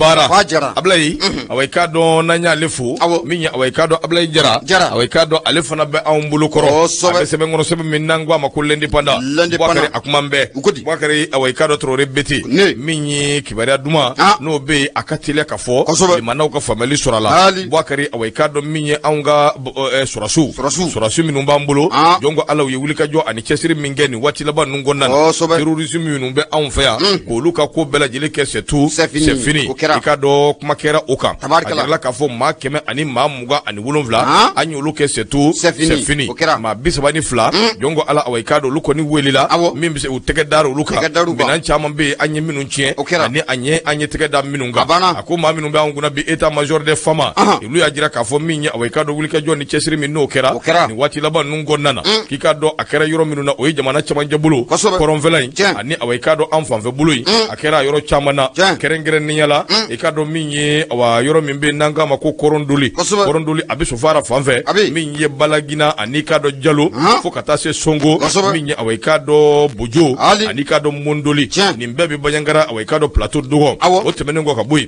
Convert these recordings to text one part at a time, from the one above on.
bara Ablaye away ka don nanya lefu minya away ka do Ablaye jara away ka do ale fana be an bulu koro abe sebe ngoro sebe minangwa makulle ndipanda Bouakari akumambe Bouakari away ka do trore beti minyi kibaria duma no be akatile ka fo limana ka family sorala Bouakari away ka do minye anga sorasu minumba mbulo jongo ala ye wulika jo ani chesiri mingeni wati laba nungonnan terrorisme minumbe an fa ko luka ko bela jele ke c'est fini ikado kuma kera oka la ka fo ma keme ani ma muga ani wolonvla anyo luke c'est fini ma bisabani fla jongo ala away kado luko ni welila mim se utege daro luka binan chama be anye minun chien ani anye tege da minunga ako ma minumbe anguna bi état major de fama ilu ya jira ka fo minya away kado wulika jo ni chesiri minno kera ni wati laba nungonnana kikado akera yoro minuna o jamana chama jabulu koronvela ani away kado enfant ve bului akera yoro chamana kerengere ninyala ikado minye awa yoro mimbe nanga mako koronduli abiso fara fanfe minye balagina anikado jalo fokata se songo minye awa ikado bojo anikado mondoli nimbebi banyangara awa ikado plateau dogo otemenengo kabui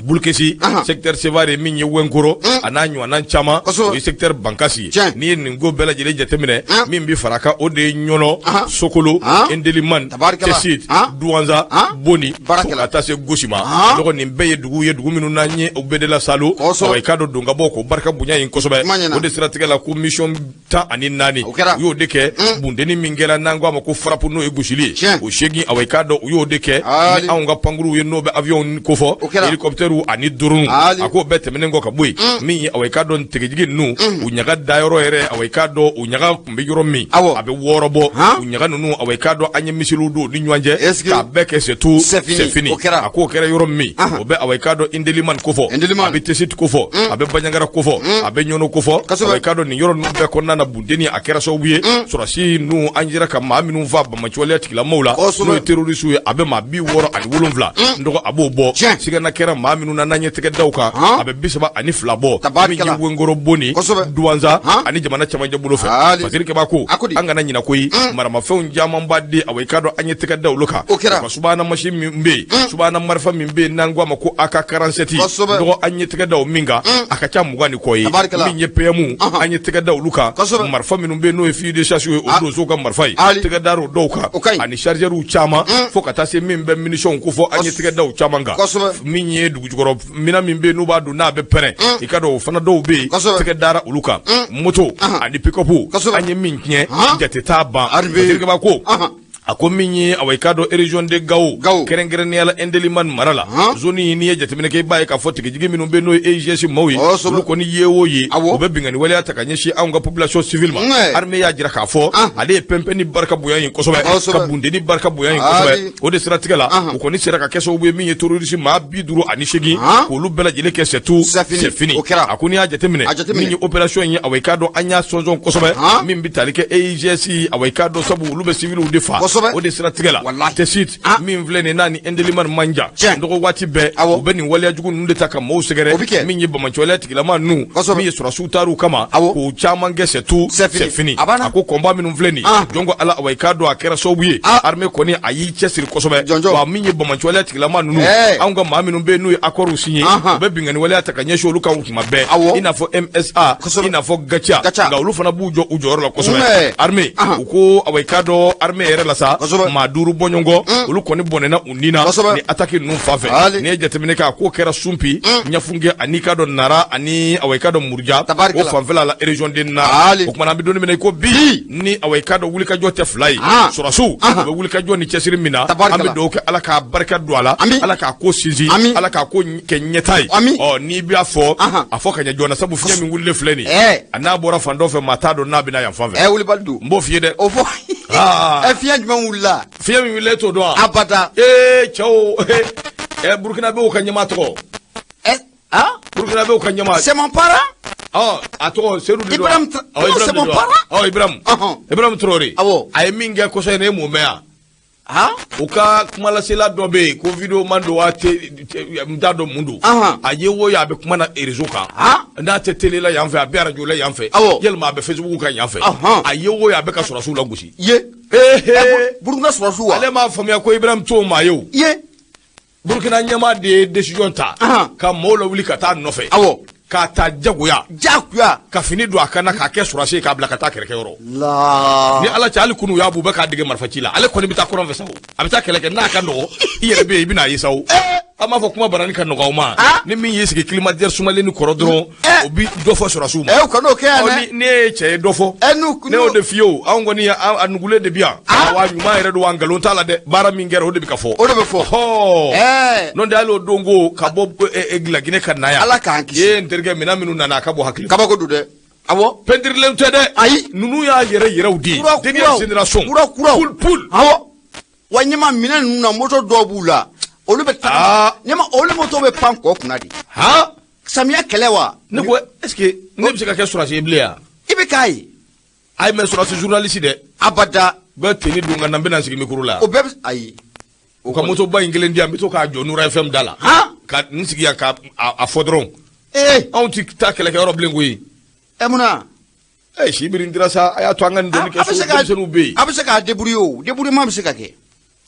bulkesi secteur sevare minye wenkoro ananyo ananchama o secteur bankasi ni ningo bela jele jetemine mimbi faraka ode nyono sokolo endeliman tesit duanza boni fokata se goshima dogo nimbe dugu minu nanye obedela salo away kado donga boko barka bunya yin kosobe ode strategie la commission ta ani nani yo deke bundeni mingela nangwa mako frapu no egushili o shegi away kado yo deke ni aunga panguru ye nobe avion kofo helicopteru ani durun ako bete menengo kabui mi away kado ntegejigi nu unyaga dayoro ere away kado unyaga kumbe yoro mi abe worobo unyaga nunu away kado anye misilu do ni nywanje ka beke c'est fini ako kere yoro mi obe away kado indeliman kofo abe tesit kofo abe banyangara kofo abe nyono kofo away kado ni yoro nube konna na bundeni akera so wiye sorasi nu anjira ka maminu va ba machwale tikila maula no terroristu abe mabi woro ani wolonvla ndoko abo bo siga na kera maminu na nanye teke dauka abe bisaba ani flabo mi ji wengoro boni duanza ani jamana chama jabulo fe fasiri ke bako anga na nyina koyi marama fe unjama mbade away kado anye teke dawluka subana mashi mbe subana marfa mbe nangwa mako aka 47 ndoko anye teke daw minga akacha mugani koyi minye pemu anye teke daw luka marfa minumbe no fi de chasse o dozo ka marfai teke daro doka ani charger u chama fokata se mimbe munition ko fo anye teke daw chamanga minye dugu jogoro mina mimbe no badu na be pere ikado fana do be teke dara uluka moto ani pick up anye minkye jete taba fasiri ba ko ako minyi away kado region de gaw kerengere ni ala endeliman marala zoni ni jetemene ke baye ka foti gigi minu be no EGS mawi luko ni yewo yi obebinga ni wale atakanye shi anga population civile ma arme ya jira ka fo ale pempe ni barka buyan ko sobe ka bunde ni barka buyan ko sobe o de strategie la ko ni sera ka keso be minyi terrorisme ma biduru ani shigi ko lu bela jile ke c'est fini akuni ya jetemene minyi operation yi away kado anya sonzon ko sobe min bitalike EGS away kado sabu lu be civil u defa o de strategie la tesit min vlene nani endeliman manja ndoko wati be obeni wale jugu nunde taka mo segere min yiba manchole tikila ma nu mi sura sutaru kama ko chama ngese c'est fini ako komba min vleni jongo ala away kado akera sobuye arme koni ayi chesir kosobe wa min yiba manchole tikila ma nu anga ma min be nu akoru sinye obebi ngani wale ataka nyesho luka ukuma be ina fo MSA ina fo gacha ga ulufana bujo ujoro la kosobe arme uko away kado arme ere la sa maduru bonyongo ulu koni bonena unina ni ataki numfafe ni jetemene ka ko kera sumpi nyafunge anika do nara ani awekado murja o fanfela la region de na o kuma na bidoni mena ko bi ni awekado wulika jote fly surasu be wulika joni chesiri mina ambe do ke alaka barka douala alaka ko sinzi alaka ko kenyetai o ni bi afo ka nyajona sabu finya mi wulle fleni anabora fandofe matado na bina ya fanfe wuli baldu mbo fiede ofo finya wula fiya mi wile to do abada chao Burkina be o kanyama to Burkina be o kanyama c'est mon parent ato seru di Ibrahim c'est mon parent Ibrahim Traoré ay minga ko sene mo mea uka kumala sela dobe ko video mando wate mdado mundu ayewo ya be kuma na erizoka na tetele la yanfe abia jola yanfe yelma be Facebook kan yanfe ayewo ya be ka sura sula gusi ye burunga sura suwa ale ma famia ko Ibrahim to mayo ye Burkina ɲɛmaa de ye décision ta ka mɔɔw lawuli ka taa nɔfɛ k'a ta jagoya ka fini don a kan na k'a kɛ surasi k'a bila ka taa kɛlɛkɛyɔrɔ ni ala cɛ hali kunu y'a b'u bɛɛ k'a dege marifaci la ale kɔni bɛ taa kuran fɛ sa a bɛ taa kɛlɛ kɛ n'a ka nɔgɔ i yɛrɛ bɛ yen i bɛna ye sa an b'a fɔ kuma barani ka nɔgɔ ma ni min y'i sigi climatiseur sumalen ni kɔrɔ dɔrɔn o bi dɔ fɔ surasiw ma ni ye cɛ ye dɔ fɔ ne y'o de f'i ye o anw kɔni a nugulen de bi yan wa ɲuman yɛrɛ don wa nkalon t'a la dɛ baara min kɛra o de bɛ ka fɔ n'o tɛ hali o don ko ka bɔ Laginɛ ka na yan n terikɛ minɛn minnu nana a ka bɔ hakili kabako don dɛ awɔ peinturelen tɛ dɛ ayi ninnu y'a yɛrɛw de ye dernière génération poul wa ɲɛma minɛn ninnu na moto dɔw b'u la olu bɛ taa ɲɛma olu moto bɛ pan kɔ kunna de samiya kɛlɛ wa ne ko est-ce que ne bɛ se ka kɛ surasi ye bilen yan i bɛ k'a ye ayi mais surasi journaliste dɛ abada bɛɛ teni don ka na n bɛna sigi micro la o bɛɛ bɛ ayi o ka moto ba in kelen di yan n bɛ to k'a jɔ Nura FM da la ka n sigi yan ka a fɔ dɔrɔn anw tɛ taa kɛlɛkɛyɔrɔ bilen koyi munna Sibiri n dira sa a y'a to an ka nin dɔnni kɛ so denmisɛnninw bɛ yen a bɛ se k'a débrouiller o débrouillement bɛ se ka kɛ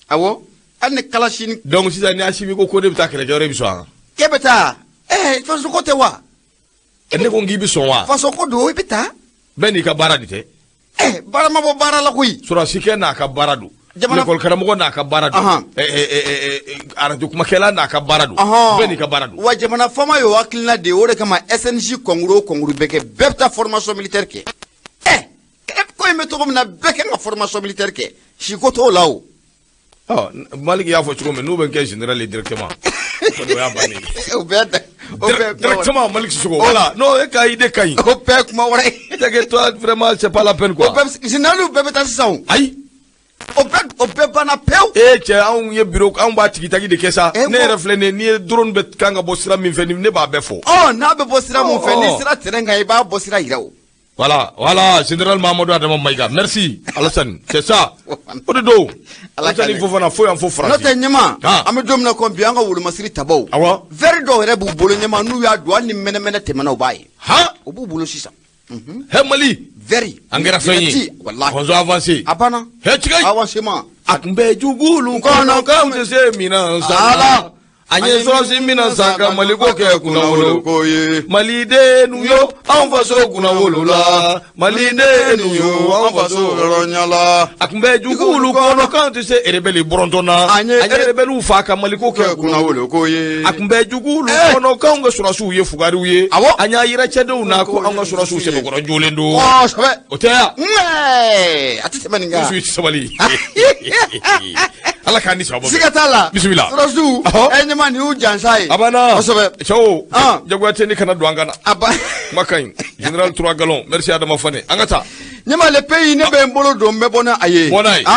awɔ hali ni kalasini donc sisan ni a Sibi ko ne bɛ taa kɛlɛkɛyɔrɔ i bɛ sɔn wa k'e bɛ taa faso ko tɛ wa ne ko n k'i bɛ sɔn wa faso ko don i bɛ taa bɛɛ n'i ka baara de tɛ baara ma bɔ baara la koyi surasikɛ n'a ka baara don l'école karamɔgɔ n'a ka baara don arajo kumakɛla n'a ka baara don bɛɛ n'i ka baara don wa jamana faama y'o hakilina de ye o de kama SNJ kɔnkuru o kɔnkuru bɛ kɛ bɛɛ bɛ taa formation militaire kɛ ko in bɛ cogo min na bɛɛ kan ka formation militaire kɛ siko t'o la o Maliki y'a fɔ cogo min n'u bɛ kɛ général ye directement o y'a bannen o bɛɛ directement Maliki Sisoko voilà non e ka idée ka ɲi o bɛɛ kuma wɛrɛ c'est toi vraiment c'est pas la peine quoi généraliw bɛɛ bɛ taa sisan o ayi o bɛɛ banna pewu cɛ anw ye bureau anw b'a tigi-tagi de kɛ sa ne yɛrɛ filɛ nin ye n'i ye drone bɛ kan ka bɔ sira min fɛ ne b'a bɛɛ fɔ n'a bɛ bɔ sira min fɛ ni sira terrain kan i b'a bɔ sira yira o voilà général Mahamadou Adama Maïga merci Alassane c'est ça o de don Alassane Fofana fo yan fo France n'o tɛ ɲɛma an bɛ don min na ko bi an ka wolomasiri tabaw verre dɔw yɛrɛ b'u bolo ɲɛma n'u y'a don hali ni mɛnɛmɛnɛ tɛmɛna o b'a ye o b'u bolo sisan Mali verre an kɛra fɛn ye kɔnzɔn avancé a banna tigɛ avancement a tun bɛ jugulu kɔnɔ k'anw tɛ se minan san an ye sɔrɔsi minan san ka Maliko kɛ kunnawolo ko ye maliden yo anw faso kunnawolo la maliden yo anw faso yɔrɔnya la a tun bɛ jugulu kɔnɔ k'anw tɛ se rebelle bɔrɔntɔ na an ye rebelle fa ka Maliko kɛ kunnawolo ko ye a tun bɛ jugulu kɔnɔ k'anw ka surasiw ye fugariw ye an y'a yira cɛdenw na ko anw ka surasiw sɛbɛkɔrɔ jolen don o tɛ yan a tɛ tɛmɛ nin kan sabali Ala k'an ni sababa siga t'a la bisimila surasiw ɲɛma nin y'u jansa ye a banna kosɛbɛ cɛw jagoya tɛ ni kana don an kana kuma ka ɲi général 3 galons merci Adama Fane an ka taa ɲɛma le pays ne bɛ n bolo don n bɛ bɔ n'a ye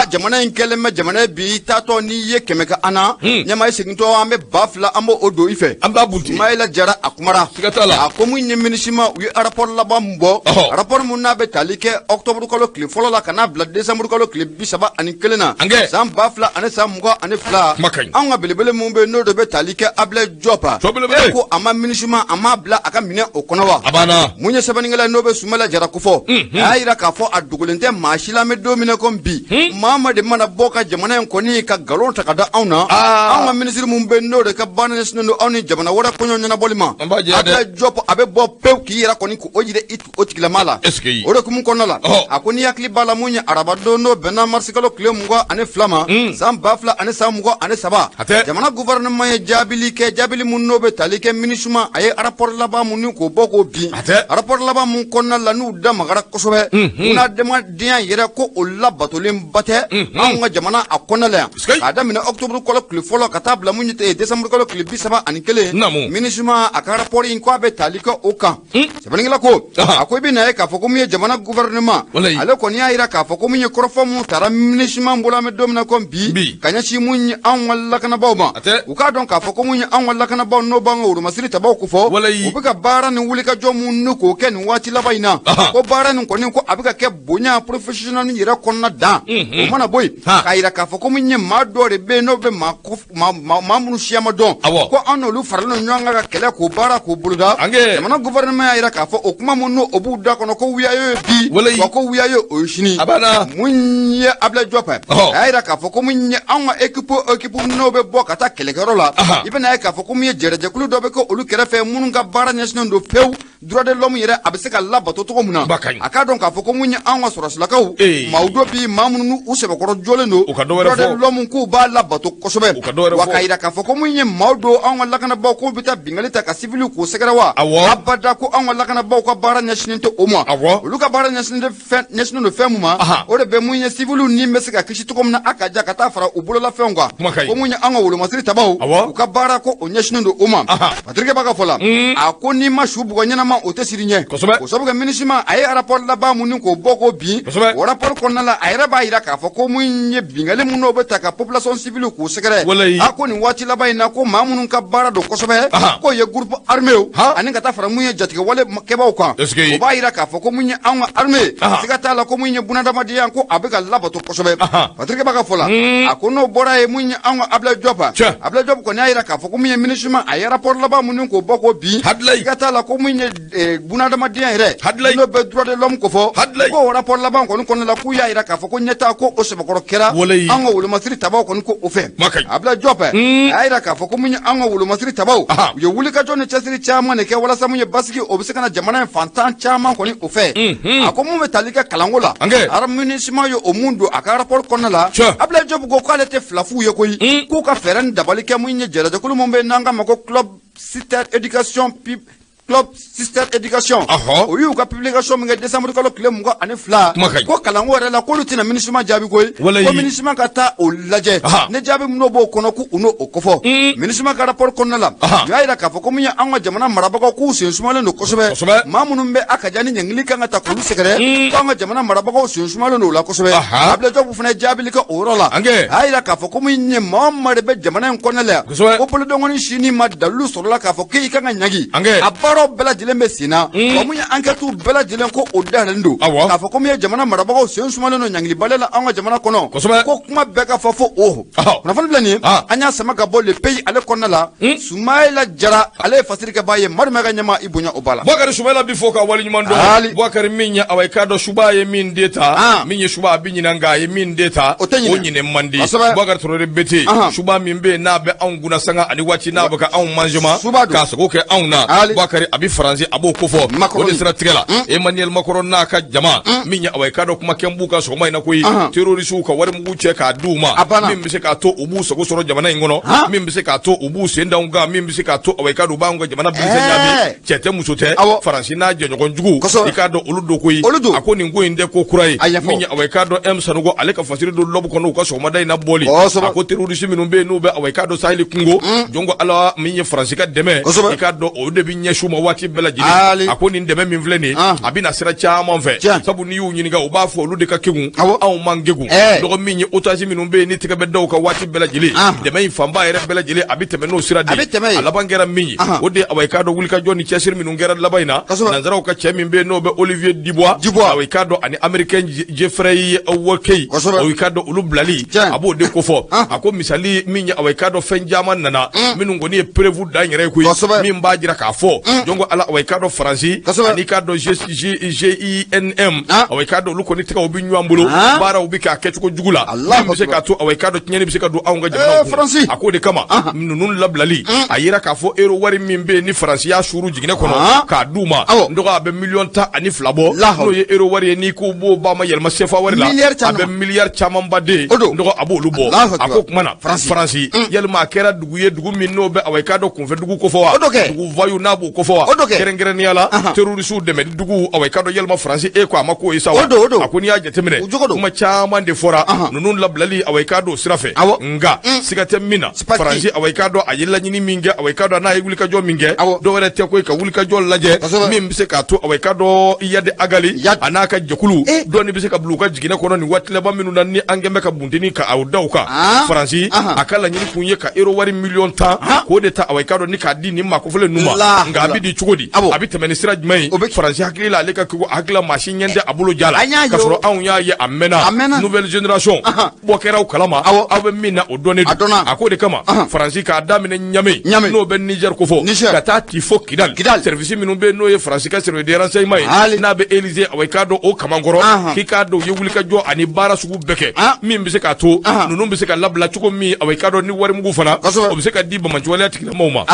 jamana in kɛlen bɛ jamana ye bi taatɔ n'i ye kɛmɛ kɛ an na ɲɛma ye segintɔ an bɛ 2000 an b'o don i fɛ an b'a bunte Ismaïla Jara a kumara siga t'a la a ko mun ye MINUSMA u ye rapport laban mun bɔ rapport mun n'a bɛ tali kɛ octobre kalo tile fɔlɔ la ka n'a bila décembre kalo tile 31 na san 2000 ani san 22 anw ka belebele mun bɛ n'o de bɛ tali kɛ Ablaye Diop ko a ma MINUSMA a m'a bila a ka minɛ o kɔnɔ wa mun ye sɛbɛnnikɛla n'o bɛ Soumaïla Jara ko fɔ a y'a yira k'a fɔ a dogolen tɛ maa si la an bɛ don min na ko bi maa de mana bɔ ka jamana in kɔni ka nkalon ta ka da anw na anw ka minisiri mun bɛ n'o de ka baara ɲɛsinnen don anw ni jamana wɛrɛ kɔɲɔ ɲɛnabɔli ma Ablaye Diop a bɛ bɔ pewu k'i yɛrɛ kɔni k'o jira o tigilama la o de kun kɔnɔna la a ko ni hakili b'a la mun ye araba don n'o bɛnna marisi kalo tile 22 ma san 2000 ani san 23 jamana gouvernement ye jaabili kɛ jaabili mun n'o bɛ tali kɛ MINUSMA a ye rapport laban mun ni k'o bɔ k'o bin rapport laban mun kɔnɔna la n'u da magara kosɛbɛ adamadenya yɛrɛ ko o labatolen ba tɛ anw ka jamana a kɔnɔ la yan k'a daminɛ octobre kalo tile fɔlɔ ka taa bila mun ye décembre kalo tile 31 MINUSMA a ka rapport in ko a bɛ tali kɛ o kan sɛbɛnnikɛla ko a ko i bɛ na ye k'a fɔ ko mun ye jamana gouvernement ale kɔni y'a yira k'a fɔ ko mun ye kɔrɔfɔ mun taara MINUSMA bolo an bɛ don min na ko bi ka ɲɛsin mun ye anw ka lakanabaaw ma u k'a dɔn k'a fɔ ko mun ye anw ka lakanabaaw n'o b'an ka woromasiri tabaw ko fɔ u bɛ ka baara nin wulikajɔ mun n'u k'o kɛ nin waati laban in na ko baara nin kɔni ko a bɛ ka ke bonya professional ni yɛrɛ kɔnɔna dan o mana boy ka yira k'a fɔ ko mun ye maa dɔ de bɛ n'o bɛ maa minnu siya ma dɔn ko an n'olu faralen ɲɔgɔn kan ka kɛlɛ k'o baara k'o boloda jamana gouvernement y'a yira k'a fɔ o kuma mun n'o b'u da kɔnɔ ko wuya ye bi wa ko wuya ye o ye sini mun ye Ablaye Diop a y'a yira k'a fɔ ko mun ye an ka équipe n'o bɛ bɔ ka taa kɛlɛkɛyɔrɔ la i bɛna ye k'a fɔ ko mun ye jɛrɛjɛkulu dɔ bɛ kɛ olu kɛrɛfɛ minnu ka baara ɲɛsinnen don pewu droit de l'homme yɛrɛ a bɛ se ka labato cogo min na a k'a dɔn k'a fɔ ko mun ye an ka sɔrɔsilakaw maa dɔ bi maa minnu u sɛbɛkɔrɔ jɔlen don droit de l'homme k'u b'a labato kosɛbɛ wa k'a yira k'a fɔ ko mun ye maa dɔ an ka lakanabaw k'u bɛ taa bingali ta ka civil k'u sɛgɛrɛ wa abada ko an ka lakanabaw ka baara ɲɛsinnen tɛ o ma olu ka baara ɲɛsinnen don fɛn min ma o de bɛ mun ye civil ni bɛ se ka kisi cogo min na a ka ja ka taa fara u bolola fɛnw kan ko mun ye an ka wolomasiri tabaw u ka baara ko o ɲɛsinnen don o ma Patrick b'a ka fɔ la a ko n'i ma su bugɔ ɲɛnama o tɛ siri ɲɛ o sabu kɛ minisima a ye rapport laban mun k'o bɔ k'o bin o rapport kɔnɔna la a yɛrɛ b'a yira k'a fɔ ko mun ye bingali mun n'o bɛ ta ka population civile k'u sɛgɛrɛ a ko nin waati laban in na ko maa minnu ka baara don kosɛbɛ k'o ye groupe armé ani ka taa fara mun ye jatigɛ wale kɛbaaw kan o b'a yira k'a fɔ ko mun ye an ka armé siga t'a la ko mun ye bunadamadenya ko a bɛ ka labato kosɛbɛ Patrick b'a ka fɔ la a ko n'o bɔra ye mun ye an ka Ablaye Diop kɔni y'a yira k'a fɔ ko mun ye minisima a ye rapport laban mun k'o bɔ k'o bin siga t'a la ko mun ye bunadamadenya yɛrɛ n'o bɛ droit de l'homme ko fɔ ko rapport laban kɔni kɔnɔna la k'u y'a yira k'a fɔ ko ɲɛtaa ko o sɛbɛkɔrɔ kɛra an ka wolomasiri tabaw kɔni ko o fɛ Ablaye Diop a y'a yira k'a fɔ ko mun ye an ka wolomasiri tabaw u ye wulikajɔ ni cɛsiri caman de kɛ walasa mun ye basigi o bɛ se ka na jamana in fantan caman kɔni o fɛ a ko mun bɛ tali kɛ kalanko la minisima ye o mun don a ka rapport kɔnɔna la Ablaye Diop ko k'ale tɛ fila f'u ye koyi k'u ka fɛɛrɛ ni dabali kɛ mun ye jɛrɛjɛkulu mun bɛ n'an ka ma ko club sister éducation o y'u ka publication min kɛ décembre kalo tile 22 ko kalanko yɛrɛ la k'olu tɛna minisima jaabi koyi ko minisima ka taa o lajɛ ne jaabi min n'o b'o kɔnɔ ko u n'o kɔfɔ minisima ka rapport kɔnɔna la u y'a yira k'a fɔ ko min ye an ka jamana marabagaw k'u sen sumalen don kosɛbɛ maa minnu bɛ a ka ja ni ɲɛngili kan ka ta k'olu sɛgɛrɛ ko an ka jamana marabagaw sen sumalen don o la kosɛbɛ Ablaye Diop fana ye jaabili kɛ o yɔrɔ la a y'a yira k'a fɔ ko min ye maa o maa de bɛ jamana in kɔnɔna la ko bolodɔngɔni sini ma dalilu sɔrɔla k'a fɔ k'i kan ka ɲagi a baaraw bɛɛ lajɛlen bɛ sen na wa mun ye enquête bɛɛ lajɛlen ko o dayɛlɛlen don k'a fɔ ko min ye jamana marabagaw sen sumalen don ɲangilibaliya la an ka jamana kɔnɔ ko kuma bɛɛ ka fɔ fo o kunnafoni filɛ nin ye an y'a sama ka bɔ le pays ale kɔnɔna la Soumaïla Jara ale ye fasirikɛbaa ye Madu Mɛga ɲɛma i bonya o b'a la Boubacar Soumaïla bi fɔ ka waleɲuman dɔn Boubacar min ye awɔ i k'a dɔn Suba ye min den ta min ye Suba a bi ɲinan nka a ye min den ta o ɲinɛ man di Boubacar Traoré Bete Suba min bɛ yen n'a bɛ anw kunna sanga ani waati n'a bɛ ka anw manjema k'a sago kɛ anw na Boubacar a bi Faransi a b'o ko fɔ o de sira tigɛ la Emmanuel Macron n'a ka jama min ye awɔ i k'a dɔn kuma kɛ n b'u ka sɔgɔma in na koyi terrorisiw ka wari mugu cɛ k'a d'u ma min bɛ se k'a to u b'u sago sɔrɔ jamana in kɔnɔ min bɛ se k'a to u b'u sen da anw kan min bɛ se k'a to awɔ i k'a dɔn u b'anw ka jamana bilisɛ ɲaami cɛ tɛ muso tɛ Faransi n'a jɛɲɔgɔn jugu i k'a dɔn olu do koyi a ko nin ko in tɛ ko kura ye min ye awɔ i k'a dɔn M Sanogo ale ka fasiri don lɔbu kɔnɔ u ka sɔgɔmada in na bɔli a ko terrorisi minnu bɛ yen n'u bɛ awɔ i k'a dɔn Saheli kungo jɔn ko Ala min ye Faransi ka dɛmɛ i k'a dɔn olu de bɛ ɲɛsin u ma waati bɛɛ lajɛlen a ko nin dɛmɛ min filɛ nin a bɛ na sira caman fɛ sabu n'i y'u ɲininka u b'a fɔ olu de ka kegun anw man kegun dɔgɔ min ye otage minnu bɛ yen ni tɛgɛ bɛ da u ka waati bɛɛ lajɛlen dɛmɛ in fanba yɛrɛ bɛɛ lajɛlen a bɛ tɛmɛ n'o sira de a laban kɛra min ye o de awɔ i k'a dɔn wulikajɔ ni cɛsiri minnu kɛra laban in na nanzaraw ka cɛ min bɛ yen n'o bɛ Olivier Dubois awɔ i k'a dɔn ani américain Jeffrey Wokey awɔ i k'a dɔn olu bilali a b'o de ko fɔ a ko misali min ye awɔ i k'a dɔn fɛn caman nana minnu kɔni ye prévu da n yɛrɛ ye koyi min b'a jira k'a fɔ jɔn ko Ala awɔ i k'a dɔn Faransi ani k'a dɔn GINM awɔ i k'a dɔn olu kɔni tɛgɛw bɛ ɲɔgɔn bolo baaraw bɛ k'a kɛcogo jugu la min bɛ se k'a to awɔ i k'a dɔn tiɲɛni bɛ se ka don anw ka jamana kun a k'o de kama ninnu labilali a yira k'a fɔ euro wari min bɛ yen ni Faransi y'a suuru jiginɛ kɔnɔ k'a d'u ma n dɔgɔ a bɛ $10,10 bɔ n'o ye euro wari ye n'i ko b'o ba ma yɛlɛma CFA wari la a bɛ miliyari camanba de n dɔgɔ a b'olu bɔ a ko kuma na Faransi yalima a kɛra dugu ye dugu min n'o bɛ awɔ i k'a dɔn kunfɛ dugu kofɔ wa dugu voyou n'a b'o kofɔ wa kɛrɛnkɛrɛnnenya la terrorisiw dɛmɛ dugu awɔ i k'a dɔn yalima Faransi ko a ma k'o ye sa wa a ko n'i y'a jateminɛ kuma caman de fɔra ninnu labilali awɔ i k'a dɔn o sira fɛ nka siga tɛ min na Faransi awɔ i k'a dɔn a ye laɲini min kɛ awɔ i k'a dɔn n'a ye wulikajɔ min kɛ dɔwɛrɛ tɛ koyi ka wulikajɔ lajɛ min bɛ se k'a to awɔ i k'a dɔn Yadi Agali a n'a ka jɛkulu dɔɔni bɛ se ka bila u ka jiginɛ kɔnɔ nin waati laban minnu na ni an kɛn bɛ ka bunteni ka aw da u kan Faransi a ka laɲini kun ye ka euro wari $10,000,000 k'o de ta awɔ i k'a dɔn ni k'a di nin maa kofɔlen ninnu ma nka a bɛ di cogodi abi tɛmɛ ni sira jumɛn ye Faransi hakili la ale ka hakila maasi ɲɛ tɛ a bolo jala ka sɔrɔ anw y'a ye a mɛnna nouvelle génération bɔ kɛraw kalama aw bɛ min na o dɔnnen don a ko de kama Faransi k'a daminɛ Ɲame n'o bɛ Niger ko fɔ ka taa ti fo Kidal service minnu bɛ n'o ye Faransi ka service de renseignement ye n'a bɛ Élysée aw k'a dɔn o kamankɔrɔ k'i k'a dɔn u ye wulikajɔ ani baara sugu bɛɛ kɛ min bɛ se k'a to ninnu bɛ se ka labila cogo min aw k'a dɔn ni warimugu fana o bɛ se ka di Bamanciwaleya tigilamɔgɔw ma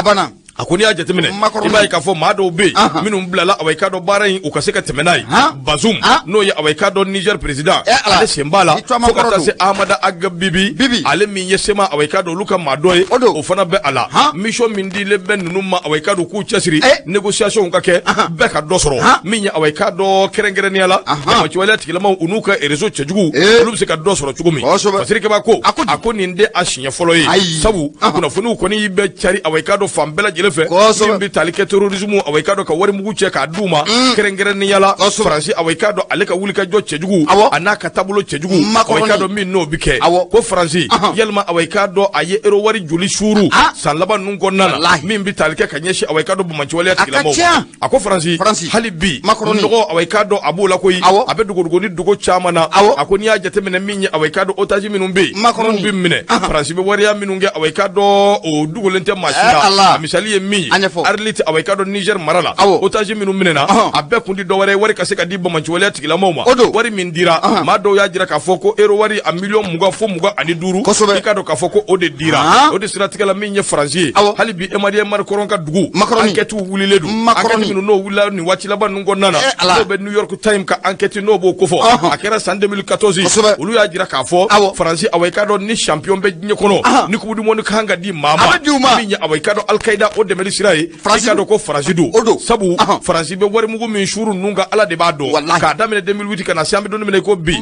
a ko n'i y'a jateminɛ i b'a ye k'a fɔ maa dɔw bɛ yen minnu bilala aw k'a dɔn baara in u ka se ka tɛmɛ n'a ye Bazoum n'o ye aw k'a dɔn Niger président ale sen b'a la fo ka taa se Ahamada Aga Bibi ale min ye sema aw k'a dɔn olu ka maa dɔ ye o fana bɛ a la mission min dilen bɛ ninnu ma aw k'a dɔn k'u cɛsiri négociation ka kɛ bɛɛ ka dɔ sɔrɔ min ye aw k'a dɔn kɛrɛnkɛrɛnnenya la Bamanciwaleya tigilamɔgɔw u n'u ka réseau cɛjugu olu bɛ se ka dɔ sɔrɔ cogo min Fasirikeba ko a ko nin de a siɲɛ fɔlɔ ye sabu kunnafoniw kɔni bɛ cari aw k'a dɔn fan bɛɛ lajɛlen fɛ min bɛ tali kɛ terrorisme aw k'a dɔn ka warimugu cɛ k'a d'u ma kɛrɛnkɛrɛnnenya la Faransi aw k'a dɔn ale ka wulikajɔ cɛjugu a n'a ka taabolo cɛjugu aw k'a dɔn min n'o bɛ kɛ ko Faransi yalima aw k'a dɔn a ye euro wari joli suuru san laban ninnu kɔnɔna na min bɛ tali kɛ ka ɲɛsin aw k'a dɔn Bamanciwaleya tigilamɔgɔw a ko Faransi hali bi nɔgɔ aw k'a dɔn a b'o la koyi a bɛ dogodogo ni dogo caman na a ko n'i y'a jateminɛ min ye aw k'a dɔn otage minnu bɛ yen minnu bɛ minɛ Faransi bɛ wariya minnu kɛ aw k'a dɔn o dogolen tɛ maa si la a misali ye min ye Arlit aw k'a dɔn Niger mara la otage minnu minɛna a bɛɛ kun ti dɔwɛrɛ ye wari ka se ka di Bamanciwaleya tigilamɔgɔw ma wari min dira maa dɔw y'a jira k'a fɔ ko euro wari a million 20 fo 25 i k'a dɔn k'a fɔ ko o de dira o de siratigɛ la min ye Faransi ye hali bi Emmanuel Macron ka dugu enquête wulilen don enquête minnu n'o wulila nin waati laban ninnu kɔnɔna na n'o bɛ New York Times ka enquête n'o b'o ko fɔ a kɛra san 2014 olu y'a jira k'a fɔ Faransi aw k'a dɔn ni champion bɛ diɲɛ kɔnɔ ni coupe du monde kan ka di maa ma min ye aw k'a dɔn Al-Qaïda o dɛmɛli sira ye i k'a dɔn ko Faransi don sabu Faransi bɛ warimugu min suuru ninnu kan Ala de b'a dɔn k'a daminɛ 2008 ka na se an bɛ don min na ko bi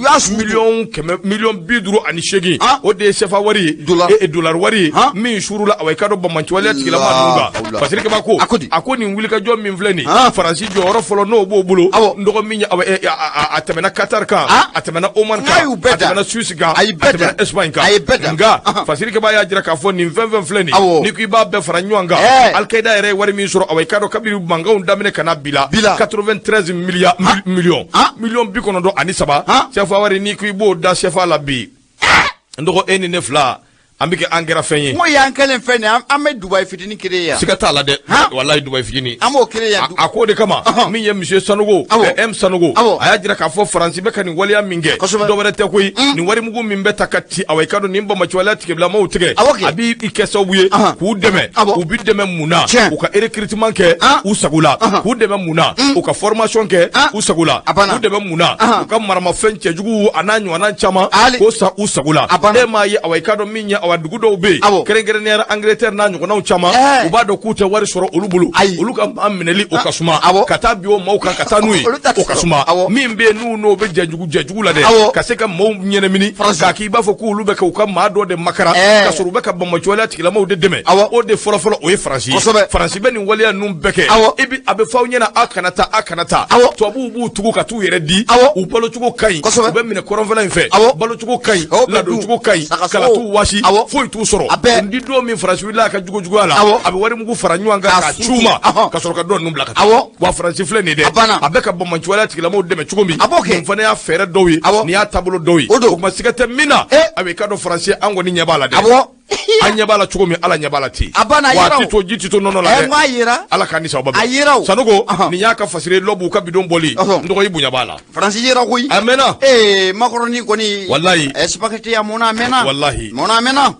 million 58 o de ye CFA wari ye dollar wari ye min suurula aw k'a dɔn Bamanciwaleya tigilamɔgɔw ninnu kan Fasirikeba ko a ko nin wulikajɔ min filɛ nin Faransi jɔyɔrɔ fɔlɔ n'o b'o bolo nɔgɔ min ye a tɛmɛna Qatar kan a tɛmɛna Oman kan a tɛmɛna Suisse kan a tɛmɛna Espagne kan nka Fasirikeba y'a jira k'a fɔ nin fɛn filɛ nin ni ko i b'a bɛɛ fara ɲɔgɔn kan Al-Qaïda yɛrɛ ye wari min sɔrɔ aw k'a dɔn kabiri mankanw daminɛ ka na bila 93 millions 93 CFA wari ni ko i b'o da CFA la bi n dɔgɔ e ni ne fila an bɛ kɛ an kɛra fɛn ye. N ko y'an kɛlen fɛn ye an bɛ Dubayi fitinin créer yan. Siga t'a la dɛ. Walayi Dubayi fitinin. An b'o créer yan. A ko de kama. Min ye monsieur Sanogo. M Sanogo. A y'a jira k'a fɔ Faransi bɛ ka nin waleya min kɛ. Dɔwɛrɛ tɛ koyi. Nin warimugu min bɛ ta ka ci aw k'a dɔn nin Bamanciwaleya tigilamɔgɔw tigɛ. A b'i kɛ sababu ye k'u dɛmɛ. U bɛ dɛmɛ mun na. U ka recrutement kɛ u sago la. K'u dɛmɛ mun na. U ka formation kɛ u sago la. K'u dɛmɛ mun na. U ka maramafɛn cɛjugu a n'a ɲɔgɔnna caman k'o san u sago la. E m'a ye aw k'a dɔn min ye wa dugu dɔw bɛ yen kɛrɛnkɛrɛnnenya Angleterre n'a ɲɔgɔnnaw caman u b'a dɔn k'u tɛ wari sɔrɔ olu bolo olu ka minɛli o ka suma ka taa bi o maaw kan ka taa n'u ye o ka suma min bɛ yen n'o bɛ jɛjugu la dɛ ka se ka maaw ɲɛnamini k'a k'i b'a fɔ k'olu bɛ k'u ka maa dɔ de makara ka sɔrɔ u bɛ ka Bamanciwaleya tigilamɔgɔw de dɛmɛ o de fɔlɔfɔlɔ o ye Faransi Faransi bɛ nin waleya ninnu bɛɛ kɛ a bɛ fɔ aw ɲɛna a kana taa tubabuw b'u tugu ka t'u yɛrɛ di u balocogo ka ɲi u bɛ minɛ kɔrɔnfɛla in fɛ balocogo ka ɲi ladoncogo ka ɲi kala t'u wasi foyi t'u sɔrɔ ndi don min Faransi wulila ka jugujuguya la a bɛ warimugu fara ɲɔgɔn kan ka c'u ma ka sɔrɔ ka dɔ ninnu bila ka taa wa Faransi filɛ nin dɛ a bɛ ka Bamanciwaleya tigilamɔgɔw dɛmɛ cogo min nin fana y'a fɛɛrɛ dɔw ye nin y'a taabolo dɔw ye o kuma siga tɛ min na a bɛ k'a dɔn Faransi an kɔni ɲɛ b'a la dɛ an ɲɛ b'a la cogo min Ala ɲɛ b'a la ten wa ji tɛ to nɔnɔ la dɛ Ala k'an ni sababa bɛn Sanogo nin y'a ka fasire lɔ b'u ka bidon bɔli n dɔgɔ i bonya b'a la Faransi yera koyi a mɛnna Macron kɔni walayi spaghetti a mɔna a mɛnna walahi mɔna a mɛnna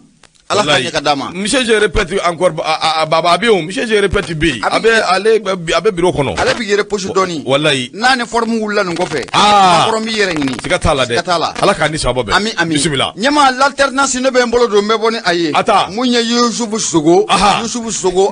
Ala ka ɲɛ ka d'a ma. Monsieur je répète encore Baba Abiyo monsieur je répète bi a bɛ bureau kɔnɔ ale bɛ yɛrɛ poche dɔɔni walayi n'a ni forme wulila nin kɔfɛ Macron bɛ yɛrɛ ɲini siga t'a la dɛ Ala k'an ni sababa bɛn ami bisimila ɲɛma l'alternance ne bɛ n bolo don n bɛ bɔ ni a ye mun ye Yusufu Sogo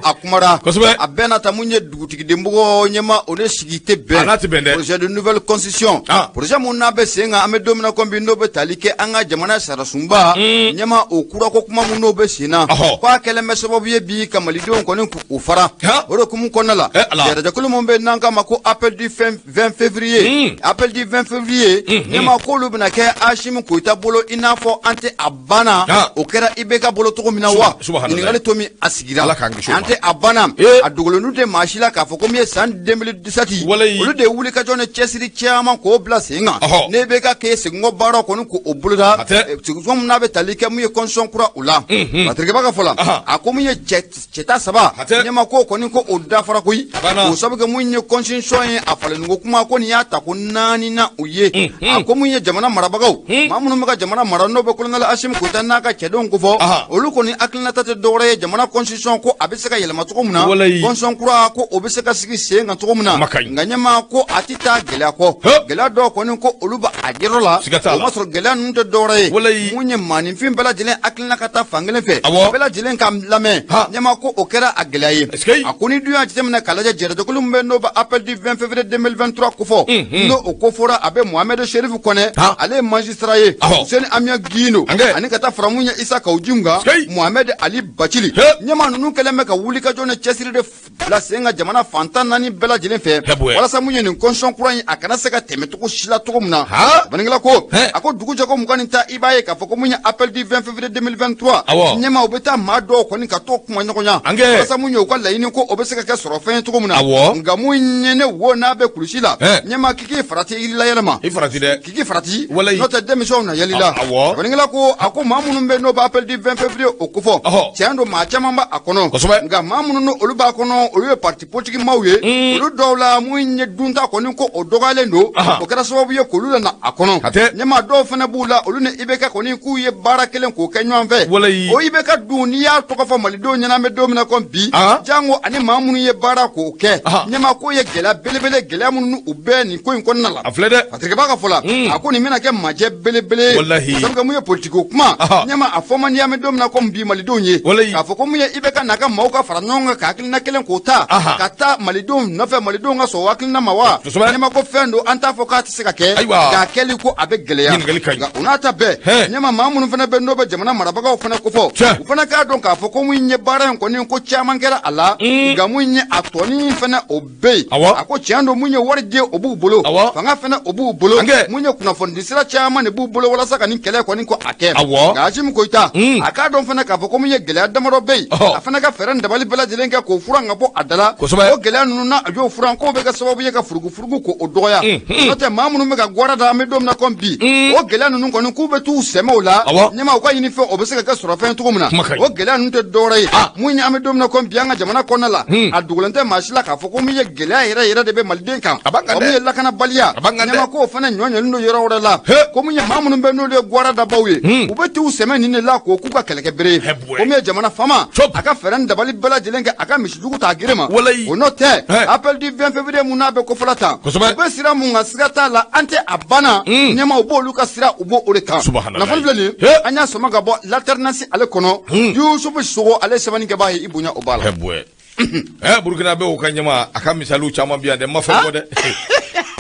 a kumara kosɛbɛ a bɛɛ na ta mun ye dugutigidenbɔgɔ ɲɛma o de sigi tɛ bɛn a n'a tɛ bɛn dɛ projet de nouvelle constitution projet mun n'a bɛ sen kan an bɛ don min na ko bi n'o bɛ tali kɛ an ka jamana sarasunba ɲɛma o kurako kuma mun n'o bɛ sen na k'a kɛlen bɛ sababu ye bi ka malidenw kɔni k'u fara o de kumu kɔnɔna la yɛrɛjɛkulu min bɛ n'an k'a ma ko appel du 20 février appel du 20 février ne ma k'olu bɛna kɛ Asimi Koyita bolo i n'a fɔ an tɛ a banna o kɛra IBK bolo cogo min na wa ɲininkali to min a sigira an tɛ a banna a dogolenw tɛ maa si la k'a fɔ ko min ye san 2017 olu de ye wulikajɔ ni cɛsiri caman k'o bila sen kan ne IBK k'e seginkɔ baaraw kɔni k'o boloda seginkɔ min n'a bɛ tali kɛ mun ye constitution kura o la Patirikeba ka fɔ la a ko mun ye cɛta saba ne ma k'o kɔni ko o dafara koyi o sababu kɛ mun ye constitution ye a falenin ko kuma ko nin y'a ta ko 4 na u ye a ko mun ye jamana marabagaw maa minnu bɛ ka jamana mara n'o bɛ kolonɛli Asimi Koyita n'a ka cɛdenw ko fɔ olu kɔni hakilinata tɛ dɔwɛrɛ ye jamana constitution ko a bɛ se ka yɛlɛma cogo min na constitution kura ko o bɛ se ka sigi sen kan cogo min na nka ɲɛmaa ko a tɛ taa gɛlɛya kɔ gɛlɛya dɔw kɔni ko olu bɛ a yɔrɔ la o ma sɔrɔ gɛlɛya ninnu tɛ dɔwɛrɛ ye mun ye maaninfin bɛɛ lajɛlen hakilina ka taa fan kelen fɛ bɛɛ lajɛlen ka lamɛn ɲɛmaa ko o kɛra a gɛlɛya ye a ko ni dun y'a jateminɛ k'a lajɛ jɛrɛjɛkulu min bɛ n'o bɛ appel du 20 février 2023 ko fɔ n'o o ko fɔra a bɛ Mohamed Sherifu Kɔnɛ ale ye magistrat ye Hussein Amiya Gino ani ka taa fara mun ye Isa Kawujim kan Mohamed Ali Bacili ɲɛmaa ninnu kɛlen bɛ ka wulikajɔ ni cɛsiri de bila sen ka jamana fantan 4 bɛɛ lajɛlen fɛ walasa mun ye nin constitution kura in a kana se ka tɛmɛ cogo si la cogo min na Baninkila ko a ko dugu jɛko 20 i b'a ye k'a fɔ ko mun ye appel du 20 février 2023 ɲɛmaa u bɛ taa maa dɔw kɔni ka t'o kuma ɲɔgɔnya walasa mun ye u ka laɲini ko o bɛ se ka kɛ sɔrɔ fɛn ye cogo min na nka mun ye ne wo n'a bɛ kulusi la ɲɛmaa k'i farati yiri la yɛlɛma k'i farati n'o tɛ denmisɛnw na yɛli la Baninkila ko a ko maa minnu bɛ n'o bɛ appel du 20 février o ko fɔ tiɲɛ don maa caman b'a kɔnɔ nka maa minnu olu b'a kɔnɔ olu ye parti politique maaw ye olu dɔw la mun ye dunta kɔni ko o dɔgɔyalen don o kɛra sababu ye k'olu la na a kɔnɔ ɲɛmaa dɔw fana b'u la olu ni IBK kɔni k'u ye baara kelen k'o kɛ ɲɔgɔn fɛ o IBK dun n'i y'a tɔgɔ fɔ malidenw ɲɛna an bɛ don min na ko bi jango ani maa minnu ye baara k'o kɛ ɲɛmaa ko ye gɛlɛya belebele gɛlɛya minnu u bɛɛ nin ko in kɔnɔna la Patirikeba ka fɔ la a ko nin bɛna kɛ majɛ belebele sabu mun ye politique ko kuma ɲɛmaa a fɔ man di an bɛ don min na ko bi malidenw ye k'a fɔ ko mun ye IBK n'a ka maaw ka fara ɲɔgɔn kan ka hakilina kelen k'o ta ka taa malidenw nɔfɛ malidenw ka sɔn hakilina ma wa ɲɛmaa ko fɛn don an t'a fɔ k'a tɛ se ka kɛ k'a kɛli ko a bɛ gɛlɛya nka o n'a ta bɛɛ ɲɛmaa maa minnu fana bɛ n'o bɛ jamana marabagaw fana ko fɔ u fana k'a dɔn k'a fɔ ko mun ye baara in kɔni ko caman kɛra a la nka mun ye a tɔnin fana o bɛ yen a ko tiɲɛ don mun ye warijɛ o b'u bolo fanga fana o b'u bolo mun ye kunnafoni sira caman de b'u bolo walasa ka nin kɛlɛ kɔni ko a kɛ nka Asimi Koyita a k'a dɔn fana k'a fɔ ko mun ye gɛlɛya damadɔ bɛ yen a fana ka fɛɛrɛ dabali bɛɛ lajɛlen kɛ k'o furan ka bɔ a da la o gɛlɛya ninnu na a y'o furan k'o bɛ kɛ sababu ye ka furugufurugu k'o dɔgɔya n'o tɛ maa minnu bɛ ka guwara da an bɛ don min na ko bi o gɛlɛya ninnu kɔni k'u bɛ t'u sɛmɛ o la ɲɛmaa u ka ɲini fɛ o bɛ se ka kɛ sɔrɔ fɛn cogo min na o gɛlɛya ninnu tɛ dɔwɛrɛ ye mun ye an bɛ don min na ko bi an ka jamana kɔnɔna la a dogolen tɛ maa si la k'a fɔ ko mun ye gɛlɛya yɛrɛ yɛrɛ de bɛ maliden kan o mun ye lakanabaliya ɲɛmaa k'o fana ɲɔɲɛlen don yɔrɔ wɛrɛ la ko mun ye maa minnu bɛ n'olu ye guwara dabaw ye u bɛ t'u sɛmɛ nin de la k'o k'u ka kɛlɛkɛ bere ye ko mun ye jamana faama a ka fɛɛrɛ dabali bɛɛ lajɛlen kɛ a ka misijugu t'a gere ma o n'o tɛ appel du 20 février mun n'a bɛ kofɔla tan u bɛ sira mun kan siga t'a la an tɛ a banna ɲɛmaa u b'olu ka sira u b'o de kan nafolo filɛ nin ye an y'a sɔmɔ ka bɔ l'alternance ale kɔnɔ Yusufu Sogo ale sɛbɛnnikɛbaa ye i bonya o b'a la Burukina bɛ o ka ɲɛmaa a ka misaliw caman bi yan dɛ n ma fɛn fɔ dɛ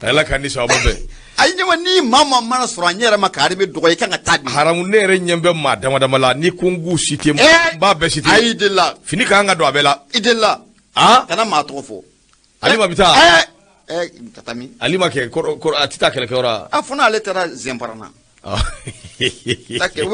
Ala ka ni sababa bɛɛ ayi ɲɛma ni maa mana sɔrɔ a ɲɛ yɛrɛ ma k'ale bɛ dɔgɔ i kan ka taa di haramu ne yɛrɛ ɲɛ bɛ maa dama dama la ni ko n k'u citer n b'a bɛɛ citer ayi de la fini ka kan ka don a bɛɛ la i de la kana maa tɔgɔ fɔ Alima bɛ taa ka taa min Alima kɛ a tɛ taa kɛlɛkɛyɔrɔ a fɔ n'ale taara Zɛnparana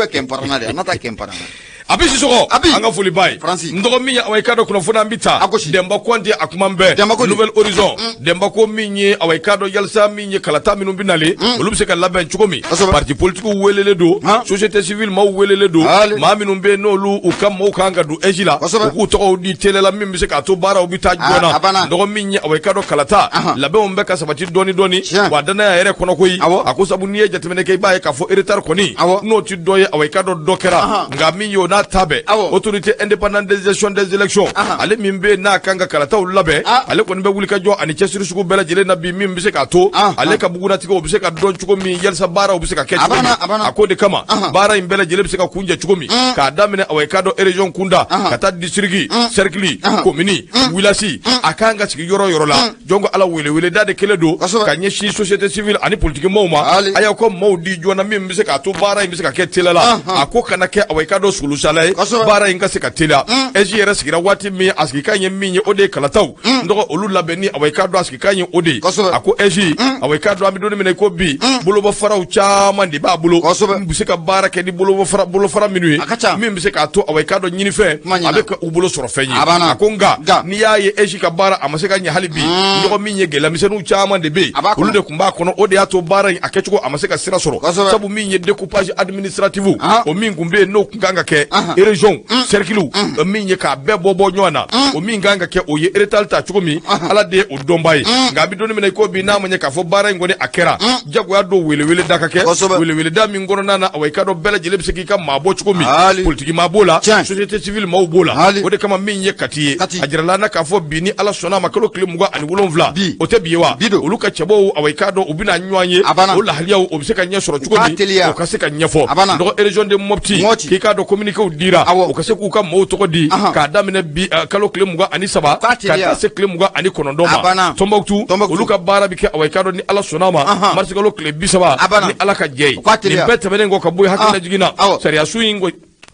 kɛnparana de a na taa kɛnparana a bɛ Sisɔgɔ an ka foli b'a ye n dɔgɔ min ye awa i k'a dɔn kunnafoni an bɛ taa Demba Kɔnte a kuma bɛɛ Nouvelle Horizon Demba ko min ye awa i k'a dɔn yalisa min ye kalata minnu bɛ nalen olu bɛ se ka labɛn cogo min parti politique welelen don société civile maaw welelen don maa minnu bɛ n'olu u ka maaw kan ka don eji la u k'u tɔgɔw di télé la min bɛ se k'a to baaraw bɛ taa joona dɔgɔ min ye awa i k'a dɔn kalata labɛnw bɛ ka sabati dɔɔni dɔɔni wa danaya yɛrɛ kɔnɔ koyi a ko sabu n'i ye jateminɛ kɛ i b'a ye k'a fɔ retard kɔni n'o tɛ dɔ ye awa i k'a dɔn dɔ kɛra nka min ye o n'a ta bɛɛ autorité indépendante de gestion des élections ale min bɛ n'a kan ka kalataw labɛn ale kɔni bɛ wulikajɔ ani cɛsiri sugu bɛɛ lajɛlen na bi min bɛ se k'a to ale ka bugunatigiw bɛ se ka dɔn cogo min yalisa baaraw bɛ se ka kɛ cogo min a ko de kama baara in bɛɛ lajɛlen bɛ se ka kunjɛ cogo min k'a daminɛ awa i k'a dɔn région kunda ka taa district cercle commune wilasi a kan ka sigi yɔrɔ yɔrɔ la jɔn ko ala wele da de kelen don ka ɲɛsin société civile ani politique maaw ma a y'aw ko maaw di joona min bɛ se k'a to baara in bɛ se ka kɛ télé la a ko kana kɛ awa i k'a dɔn sulu fisala ye baara in ka se ka teliya eji yɛrɛ sigira waati min a sigikan ye min ye o de ye kalataw ndɔgɔ olu labɛnni awɔ i k'a dɔn a sigikan ye o de ye a ko eji awɔ i k'a dɔn an bɛ don min na i ko bi bolobɔfaraw caman de b'a bolo min bɛ se ka baara kɛ ni bolofara minnu ye min bɛ se k'a to awɔ i k'a dɔn ɲinifɛn a bɛ ka u bolo sɔrɔ fɛn ye a ko nka n'i y'a ye eji ka baara a ma se ka ɲɛ hali bi ndɔgɔ min ye gɛlɛyamisɛnninw caman de bɛ yen olu de tun b'a kɔnɔ o de y'a to baara in a kɛcogo a ma se ka sira sɔrɔ sabu min ye découpage administratif o min tun bɛ yen n'o tun kan ka kɛ région cercle min ye k'a bɛɛ bɔ ɲɔgɔn na o min kan ka kɛ o ye état ta cogo min ala de ye o dɔnba ye nka a bɛ don min na i ko bi n'a ma ɲɛ k'a fɔ baara in kɔni a kɛra jagoya don welewele da ka kɛ welewele da min kɔnɔna na awɔ i ka dɔn bɛɛ lajɛlen bɛ se k'i ka maa bɔ cogo min politique maa b'o la société civile maaw b'o la o de kama min ye kati ye a jirala na k'a fɔ bi ni ala sɔnna a ma kalo tile 27 o tɛ bi ye wa olu ka cɛbɔw awɔ i ka dɔn u bɛna ɲɔgɔn ye o lahaliyaw o bɛ se ka ɲɛ sɔrɔ cogo min o ka se ka ɲɛfɔ dɔgɔ région de Mopti k'i k'a dɔn communiquéw dira o ka se k'u ka maaw tɔgɔ di k'a daminɛ bi kalo tile 23 ka taa se tile 29 ma Tombouctou olu ka baara bɛ kɛ awɔ i ka dɔn ni ala sɔnna a ma mars kalo tile 30 ni ala ka jɛ ye nin bɛɛ tɛmɛnen kɔ ka bɔ yen hakilina jiginna sariya su in